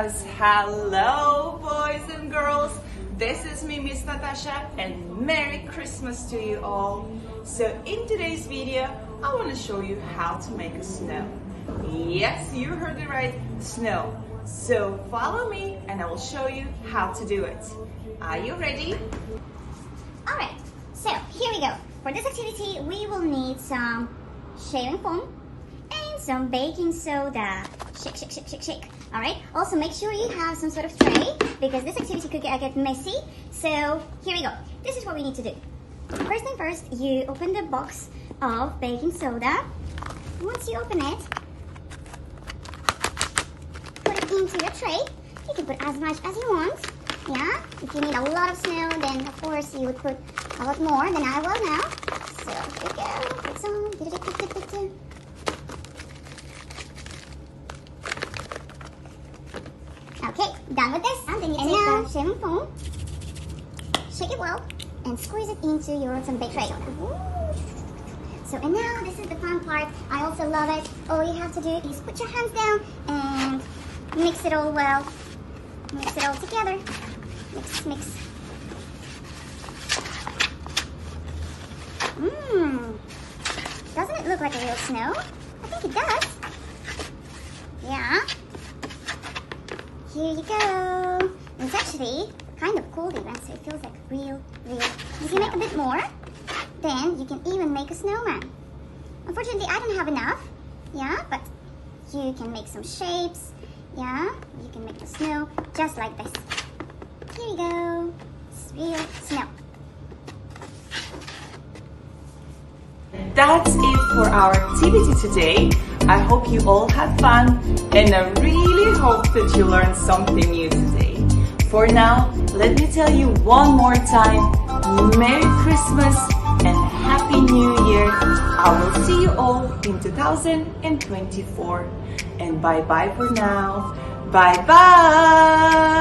Christmas. Hello, boys and girls. This is me, Miss Natasha, and Merry Christmas to you all. So in today's video, I want to show you how to make a snow. Yes, you heard it right, snow. So follow me and I will show you how to do it. Are you ready? Alright, so here we go. For this activity, we will need some shaving foam and some baking soda. Shake, shake, shake, shake, shake. Alright, also make sure you have some sort of tray because this activity could get messy. So here we go. This is what we need to do. First thing first, you open the box of baking soda. Once you open it, put it into your tray. You can put as much as you want. Yeah, if you need a lot of snow, then of course you would put a lot more than I will now. So here we go. Put some. Okay, done with this. And then you take the shaving foam, shake it well, and squeeze it into your some bake tray. So, and now this is the fun part. I also love it. All you have to do is put your hands down and mix it all well. Mix it all together. Mix, mix. Doesn't it look like a real snow? I think it does. Yeah. Here you go. It's actually kind of cold even, so it feels like real. If you make a bit more, then you can even make a snowman. Unfortunately, I don't have enough. Yeah, but you can make some shapes. Yeah, you can make the snow just like this. Here you go. It's real snow. That's it for our activity today. I hope you all had fun and I really hope that you learned something new today. For now, let me tell you one more time, Merry Christmas and Happy New Year. I will see you all in 2024 and bye-bye for now. Bye-bye!